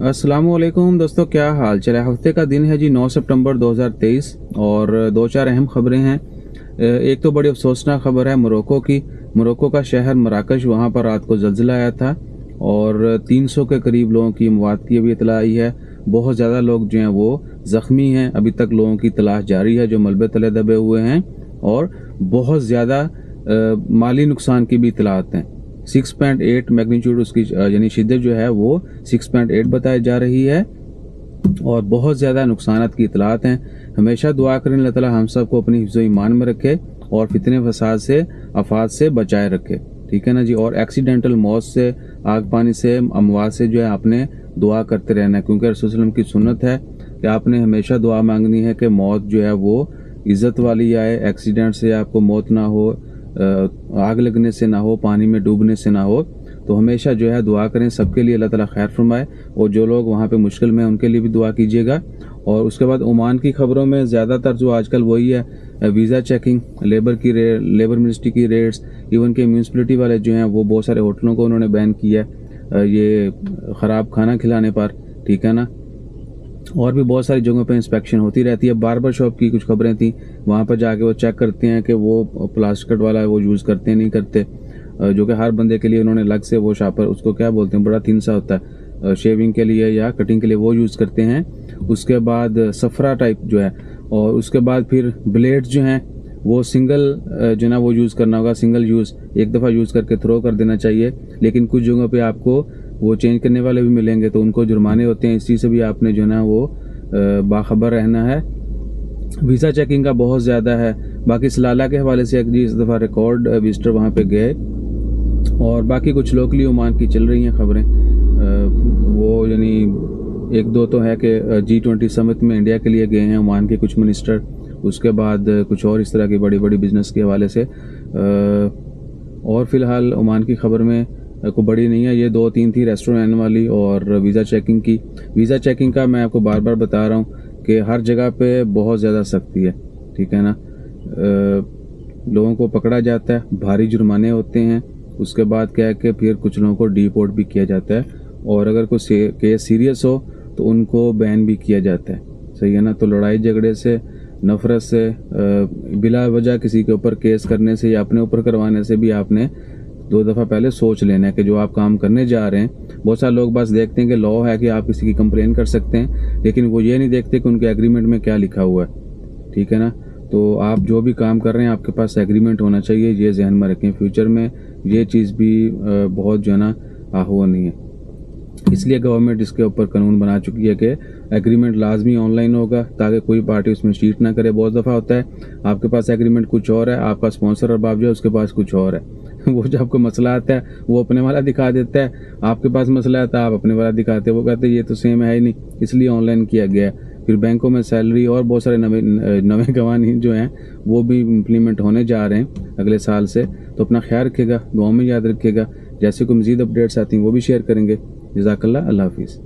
अस्सलाम वालेकुम दोस्तों, क्या हाल चल है। हफ्ते का दिन है जी 9 सितंबर 2023 और दो चार अहम खबरें हैं। एक तो बड़ी अफसोसनाक खबर है मोरक्को की। मोरक्को का शहर मराकश, वहाँ पर रात को जल्जिला आया था और 300 के करीब लोगों की मौत की अभी इतला आई है। बहुत ज़्यादा लोग जो हैं वो ज़ख्मी हैं। अभी तक लोगों की तलाश जारी है जो मलबे तले दबे हुए हैं और बहुत ज़्यादा माली नुकसान की भी इतलात हैं। 6.8 मैग्नीट्यूड उसकी यानी शिद्दत जो है वो 6.8 बताई जा रही है और बहुत ज़्यादा नुकसानात की इतलात हैं। हमेशा दुआ करें अल्लाह ताला हम सबको अपनी हिफ्ज़ ईमान में रखे और फितने फसाद से आफात से बचाए रखे। ठीक है ना जी। और एक्सीडेंटल मौत से, आग पानी से, अमवात से जो है आपने दुआ करते रहना है, क्योंकि रसूल सल्लल्लाहु अलैहि वसल्लम की सुन्नत है कि आपने हमेशा दुआ मांगनी है कि मौत जो है वो इज़्ज़त वाली आए, एक्सीडेंट से आपको मौत ना हो, आग लगने से ना हो, पानी में डूबने से ना हो। तो हमेशा जो है दुआ करें सबके लिए, अल्लाह ताला खैर फरमाए। और जो लोग वहाँ पे मुश्किल में हैं उनके लिए भी दुआ कीजिएगा। और उसके बाद ओमान की खबरों में ज़्यादातर जो आजकल वही है वीज़ा चेकिंग, लेबर मिनिस्ट्री की रेड्स, इवन के म्यूनसिपलिटी वाले जो हैं वो बहुत सारे होटलों को उन्होंने बैन किया है ये ख़राब खाना खिलाने पर। ठीक है ना। और भी बहुत सारी जगहों पे इंस्पेक्शन होती रहती है। बार्बर शॉप की कुछ खबरें थी, वहाँ पर जाके वो चेक करते हैं कि वो प्लास्टिक वाला वो यूज़ करते हैं नहीं करते, जो कि हर बंदे के लिए उन्होंने अलग से वो शापर, उसको क्या बोलते हैं, बड़ा थिन सा होता है शेविंग के लिए या कटिंग के लिए, वो यूज़ करते हैं। उसके बाद सफरा टाइप जो है, और उसके बाद फिर ब्लेड्स जो हैं वो सिंगल जो ना वो यूज़ करना होगा, सिंगल यूज़, एक दफ़ा यूज़ करके थ्रो कर देना चाहिए। लेकिन कुछ जगहों पे आपको वो चेंज करने वाले भी मिलेंगे तो उनको जुर्माने होते हैं। इस चीज़ से भी आपने जो ना वो बाखबर रहना है। वीज़ा चेकिंग का बहुत ज़्यादा है। बाकी सलाला के हवाले से इस दफ़ा रिकॉर्ड विजिटर वहाँ पे गए। और बाकी कुछ लोकली ओमान की चल रही हैं खबरें, वो यानी एक दो तो है कि G20 समिट में इंडिया के लिए गए हैं ओमान के कुछ मिनिस्टर। उसके बाद कुछ और इस तरह की बड़ी बड़ी बिजनेस के हवाले से। और फ़िलहाल ओमान की खबर में को बड़ी नहीं है, ये 2-3 थी, रेस्टोरेंट वाली और वीज़ा चेकिंग की। वीज़ा चेकिंग का मैं आपको बार बार बता रहा हूँ कि हर जगह पे बहुत ज़्यादा सख्ती है। ठीक है ना। लोगों को पकड़ा जाता है, भारी जुर्माने होते हैं। उसके बाद क्या है कि फिर कुछ लोगों को डिपोर्ट भी किया जाता है और अगर कोई केस सीरियस हो तो उनको बैन भी किया जाता है। सही है ना। तो लड़ाई झगड़े से, नफरत से, बिला वजह किसी के ऊपर केस करने से या अपने ऊपर करवाने से भी आपने 2 दफ़ा पहले सोच लेना है कि जो आप काम करने जा रहे हैं। बहुत सारे लोग बस देखते हैं कि लॉ है कि आप किसी की कंप्लेन कर सकते हैं, लेकिन वो ये नहीं देखते कि उनके एग्रीमेंट में क्या लिखा हुआ है। ठीक है ना। तो आप जो भी काम कर रहे हैं आपके पास एग्रीमेंट होना चाहिए, ये जहन में रखें। फ्यूचर में ये चीज़ भी बहुत जो है ना नहीं है। इसलिए गवर्नमेंट इसके ऊपर कानून बना चुकी है कि एग्रीमेंट लाजमी ऑनलाइन होगा ताकि कोई पार्टी उसमें चीट ना करे। बहुत दफ़ा होता है आपके पास एग्रीमेंट कुछ और है, आपका स्पॉन्सर और बाप जो है उसके पास कुछ और है। वो जब आपको मसला आता है वो अपने वाला दिखा देता है, आपके पास मसला आता है आप अपने वाला दिखाते हैं। वो कहते हैं ये तो सेम है ही नहीं, इसलिए ऑनलाइन किया गया है। फिर बैंकों में सैलरी और बहुत सारे नवे कवानीन जो हैं वो भी इम्प्लीमेंट होने जा रहे हैं अगले साल से। तो अपना ख्याल रखिएगा, दुआ में याद रखिएगा। जैसे कोई मज़ीद अपडेट्स आती हैं वो भी शेयर करेंगे। जज़ाकल्लाह, अल्लाह हाफिज़।